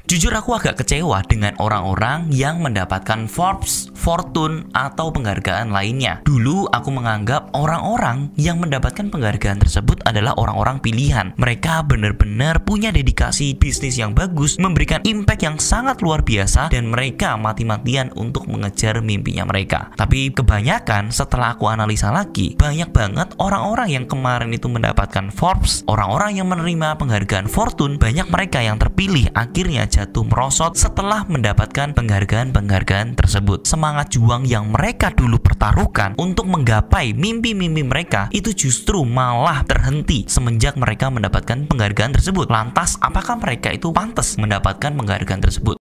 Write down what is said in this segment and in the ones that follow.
Jujur aku agak kecewa dengan orang-orang yang mendapatkan Forbes, Fortune, atau penghargaan lainnya. Dulu aku menganggap orang-orang yang mendapatkan penghargaan tersebut adalah orang-orang pilihan. Mereka benar-benar punya dedikasi bisnis yang bagus, memberikan impact yang sangat luar biasa, dan mereka mati-matian untuk mengejar mimpinya mereka. Tapi kebanyakan setelah aku analisa lagi, banyak banget orang-orang yang kemarin itu mendapatkan Forbes, orang-orang yang menerima penghargaan Fortune, banyak mereka yang terpilih akhirnya jatuh merosot setelah mendapatkan penghargaan-penghargaan tersebut. Semangat juang yang mereka dulu pertaruhkan untuk menggapai mimpi-mimpi mereka itu justru malah terhenti semenjak mereka mendapatkan penghargaan tersebut. Lantas, apakah mereka itu pantas mendapatkan penghargaan tersebut?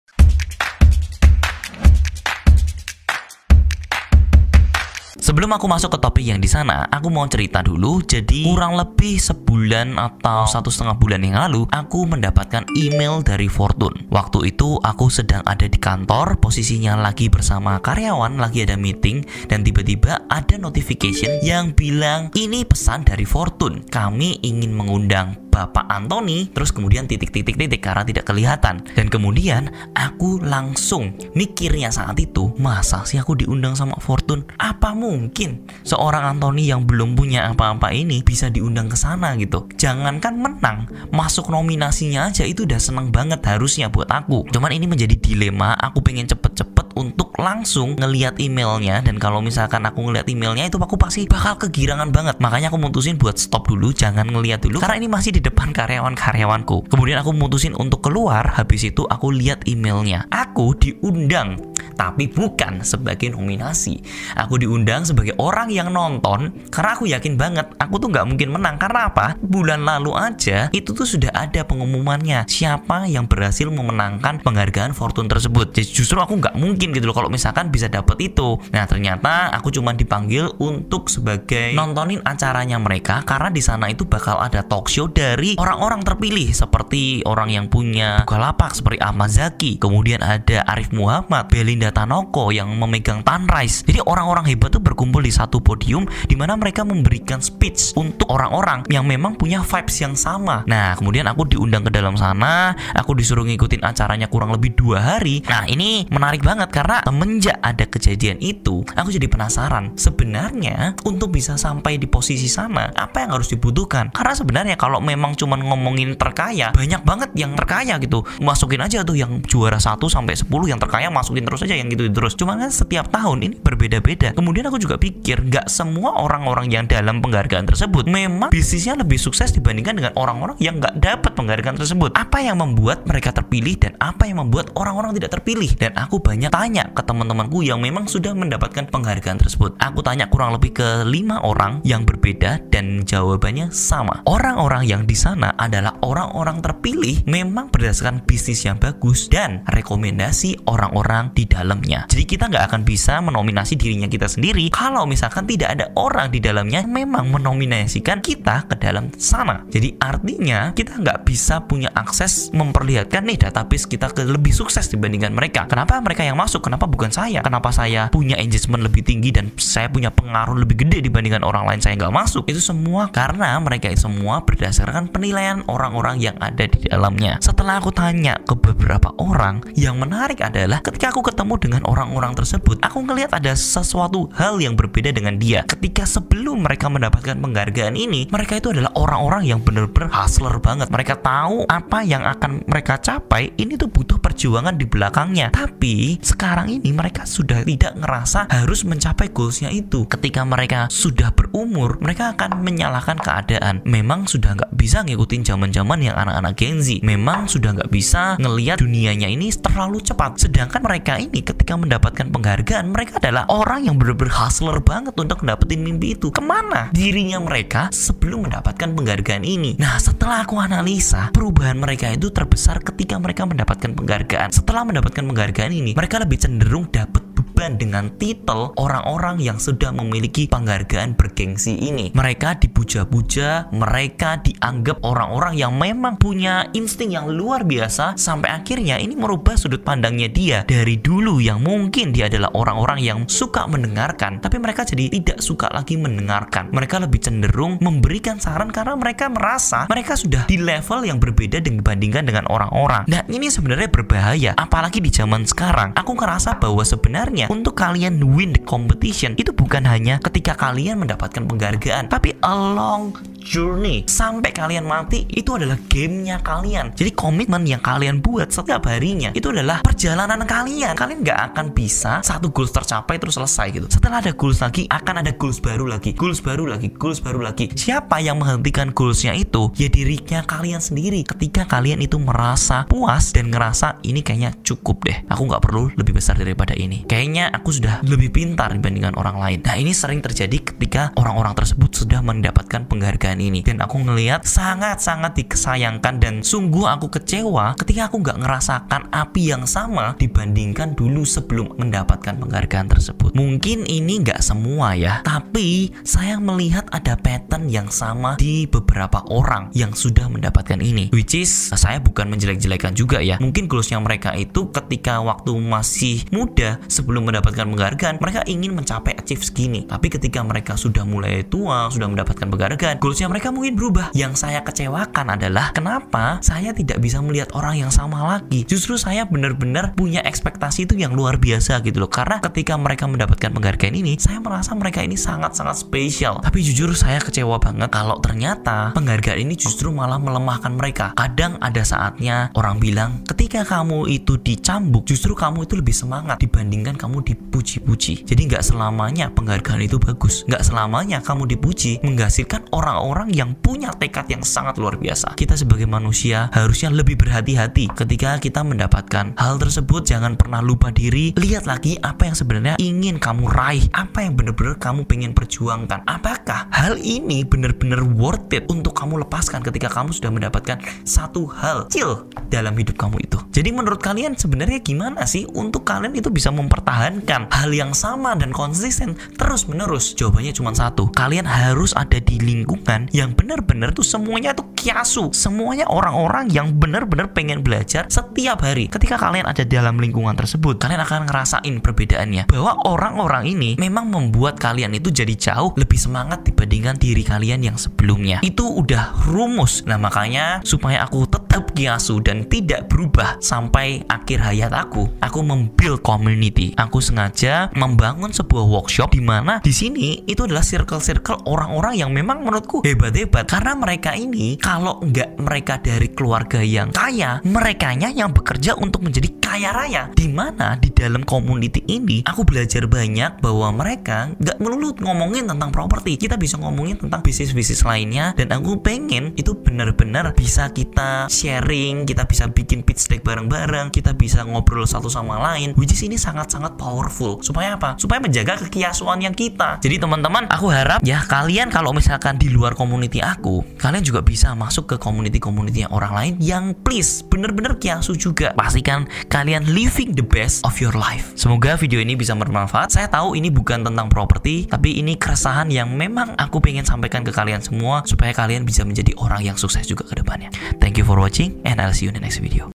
Sebelum aku masuk ke topik yang di sana, aku mau cerita dulu. Jadi kurang lebih sebulan atau 1,5 bulan yang lalu, aku mendapatkan email dari Fortune. Waktu itu aku sedang ada di kantor, posisinya lagi bersama karyawan, lagi ada meeting, dan tiba-tiba ada notification yang bilang ini pesan dari Fortune. Kami ingin mengundang Bapak Anthony, terus kemudian titik-titik-titik karena tidak kelihatan. Dan kemudian aku langsung mikirnya saat itu, masa sih aku diundang sama Fortune? Apa mungkin seorang Anthony yang belum punya apa-apa ini bisa diundang ke sana gitu? Jangankan menang, masuk nominasinya aja itu udah seneng banget harusnya buat aku. Cuman ini menjadi dilema, aku pengen cepet-cepet untuk langsung ngelihat emailnya, dan kalau misalkan aku ngelihat emailnya itu aku pasti bakal kegirangan banget. Makanya aku mutusin buat stop dulu, jangan ngelihat dulu karena ini masih di depan karyawan-karyawanku. Kemudian aku mutusin untuk keluar, habis itu aku lihat emailnya. Aku diundang, tapi bukan sebagai nominasi. Aku diundang sebagai orang yang nonton karena aku yakin banget aku tuh nggak mungkin menang. Karena apa? Bulan lalu aja itu tuh sudah ada pengumumannya siapa yang berhasil memenangkan penghargaan Fortune tersebut. Jadi justru aku nggak mungkin gitu loh kalau misalkan bisa dapet itu. Nah ternyata aku cuma dipanggil untuk sebagai nontonin acaranya mereka karena di sana itu bakal ada talk show dari orang-orang terpilih seperti orang yang punya Bukalapak seperti Ahmad Zaki, kemudian ada Arif Muhammad, Belinda Tanoko yang memegang Sunrise. Jadi orang-orang hebat tuh berkumpul di satu podium di mana mereka memberikan speech untuk orang-orang yang memang punya vibes yang sama. Nah kemudian aku diundang ke dalam sana, aku disuruh ngikutin acaranya kurang lebih 2 hari. Nah ini menarik banget karena semenjak ada kejadian itu, aku jadi penasaran sebenarnya untuk bisa sampai di posisi sana apa yang harus dibutuhkan. Karena sebenarnya kalau memang cuma ngomongin terkaya, banyak banget yang terkaya gitu. Masukin aja tuh yang juara 1 sampai 10 yang terkaya, masukin terus aja yang gitu terus. Cuma kan setiap tahun ini berbeda-beda. Kemudian aku juga pikir nggak semua orang-orang yang dalam penghargaan tersebut memang bisnisnya lebih sukses dibandingkan dengan orang-orang yang nggak dapat penghargaan tersebut. Apa yang membuat mereka terpilih dan apa yang membuat orang-orang tidak terpilih? Dan aku banyak tanya ke teman-temanku yang memang sudah mendapatkan penghargaan tersebut. Aku tanya kurang lebih ke 5 orang yang berbeda dan jawabannya sama. Orang-orang yang di sana adalah orang-orang terpilih memang berdasarkan bisnis yang bagus dan rekomendasi orang-orang di dalamnya. Jadi kita nggak akan bisa menominasi dirinya kita sendiri kalau misalkan tidak ada orang di dalamnya yang memang menominasikan kita ke dalam sana. Jadi artinya kita nggak bisa punya akses memperlihatkan nih database kita ke lebih sukses dibandingkan mereka. Kenapa mereka yang masuk? Kenapa bukan saya? Kenapa saya punya engagement lebih tinggi dan saya punya pengaruh lebih gede dibandingkan orang lain saya nggak masuk? Itu semua karena mereka semua berdasarkan penilaian orang-orang yang ada di dalamnya. Setelah aku tanya ke beberapa orang, yang menarik adalah ketika aku ketemu dengan orang-orang tersebut, aku ngelihat ada sesuatu hal yang berbeda dengan dia. Ketika sebelum mereka mendapatkan penghargaan ini, mereka itu adalah orang-orang yang benar-benar hustler banget. Mereka tahu apa yang akan mereka capai, ini tuh butuh perjuangan di belakangnya. Tapi sekarang ini mereka sudah tidak ngerasa harus mencapai goalsnya itu. Ketika mereka sudah berumur, mereka akan menyalahkan keadaan. Memang sudah nggak bisa ngikutin zaman-zaman yang anak-anak Gen Z. Memang sudah nggak bisa ngelihat dunianya ini terlalu cepat. Sedangkan mereka ini ketika mendapatkan penghargaan, mereka adalah orang yang benar-benar hustler banget untuk dapetin mimpi itu. Kemana dirinya mereka sebelum mendapatkan penghargaan ini? Nah setelah aku analisa, perubahan mereka itu terbesar ketika mereka mendapatkan penghargaan. Setelah mendapatkan penghargaan ini, mereka lebih cenderung dapat beban dengan titel orang-orang yang sudah memiliki penghargaan bergengsi ini. Mereka dipuja-puja, mereka dianggap orang-orang yang memang punya insting yang luar biasa, sampai akhirnya ini merubah sudut pandangnya dia. Dari dulu yang mungkin dia adalah orang-orang yang suka mendengarkan, tapi mereka jadi tidak suka lagi mendengarkan. Mereka lebih cenderung memberikan saran karena mereka merasa mereka sudah di level yang berbeda dibandingkan dengan orang-orang. Nah, ini sebenarnya berbahaya, apalagi di zaman sekarang. Aku ngerasa bahwa sebenarnya untuk kalian win the competition itu bukan hanya ketika kalian mendapatkan penghargaan, tapi along journey sampai kalian mati itu adalah gamenya kalian. Jadi komitmen yang kalian buat setiap harinya itu adalah perjalanan kalian. Kalian nggak akan bisa satu goals tercapai terus selesai gitu. Setelah ada goals lagi akan ada goals baru lagi, goals baru lagi, goals baru lagi. Siapa yang menghentikan goalsnya itu? Ya dirinya kalian sendiri. Ketika kalian itu merasa puas dan ngerasa ini kayaknya cukup deh, aku nggak perlu lebih besar daripada ini, kayaknya aku sudah lebih pintar dibandingkan orang lain. Nah, ini sering terjadi ketika orang-orang tersebut sudah mendapatkan penghargaan ini, dan aku ngelihat sangat-sangat disayangkan dan sungguh aku kecewa ketika aku nggak ngerasakan api yang sama dibandingkan dulu sebelum mendapatkan penghargaan tersebut. Mungkin ini nggak semua ya, tapi saya melihat ada pattern yang sama di beberapa orang yang sudah mendapatkan ini, which is saya bukan menjelek-jelekan juga ya. Mungkin goalsnya mereka itu ketika waktu masih muda sebelum mendapatkan penghargaan mereka ingin mencapai achieve segini, tapi ketika mereka sudah mulai tua, sudah mendapatkan penghargaan, goalsnya mereka mungkin berubah. Yang saya kecewakan adalah kenapa saya tidak bisa melihat orang yang sama lagi. Justru saya benar-benar punya ekspektasi itu yang luar biasa gitu loh, karena ketika mereka mendapatkan penghargaan ini saya merasa mereka ini sangat-sangat spesial. Tapi jujur saya kecewa banget kalau ternyata penghargaan ini justru malah melemahkan mereka. Kadang ada saatnya orang bilang ketika kamu itu dicambuk justru kamu itu lebih semangat dibandingkan kamu dipuji-puji. Jadi nggak selamanya penghargaan itu bagus, nggak selamanya kamu dipuji menghasilkan orang-orang yang punya tekad yang sangat luar biasa. Kita sebagai manusia harusnya lebih berhati-hati ketika kita mendapatkan hal tersebut. Jangan pernah lupa diri, lihat lagi apa yang sebenarnya ingin kamu raih, apa yang benar-benar kamu pengen perjuangkan. Apakah hal ini benar-benar worth it untuk kamu lepaskan ketika kamu sudah mendapatkan satu hal kecil dalam hidup kamu itu. Jadi menurut kalian sebenarnya gimana sih untuk kalian itu bisa mempertahankan hal yang sama dan konsisten terus menerus? Jawabannya cuma satu, kalian harus ada di lingkungan yang benar-benar tuh semuanya tuh kiasu, semuanya orang-orang yang benar-benar pengen belajar setiap hari. Ketika kalian ada dalam lingkungan tersebut, kalian akan ngerasain perbedaannya, bahwa orang-orang ini memang membuat kalian itu jadi jauh lebih semangat dibandingkan diri kalian yang sebelumnya. Itu udah rumus. Nah, makanya supaya aku tetap kiasu dan tidak berubah sampai akhir hayat aku membuild community. Aku sengaja membangun sebuah workshop di mana di sini itu adalah circle-circle orang-orang yang memang menurutku hebat-hebat, karena mereka ini kalau nggak mereka dari keluarga yang kaya, merekanya yang bekerja untuk menjadi kaya raya. Di mana di dalam community ini aku belajar banyak bahwa mereka nggak melulu ngomongin tentang properti, kita bisa ngomongin tentang bisnis-bisnis lainnya, dan aku pengen itu benar-benar bisa kita sharing, kita bisa bikin pitch deck bareng-bareng, kita bisa ngobrol satu sama lain, which is ini sangat-sangat powerful. Supaya apa? Supaya menjaga kekiasuan yang kita. Jadi teman-teman, aku harap ya kalian kalau misalkan di luar community aku, kalian juga bisa masuk ke community-community yang orang lain yang please bener-bener kiasu juga. Pastikan kalian living the best of your life. Semoga video ini bisa bermanfaat. Saya tahu ini bukan tentang properti, tapi ini keresahan yang memang aku pengen sampaikan ke kalian semua supaya kalian bisa menjadi orang yang sukses juga ke depannya. Thank you for watching and I'll see you in the next video.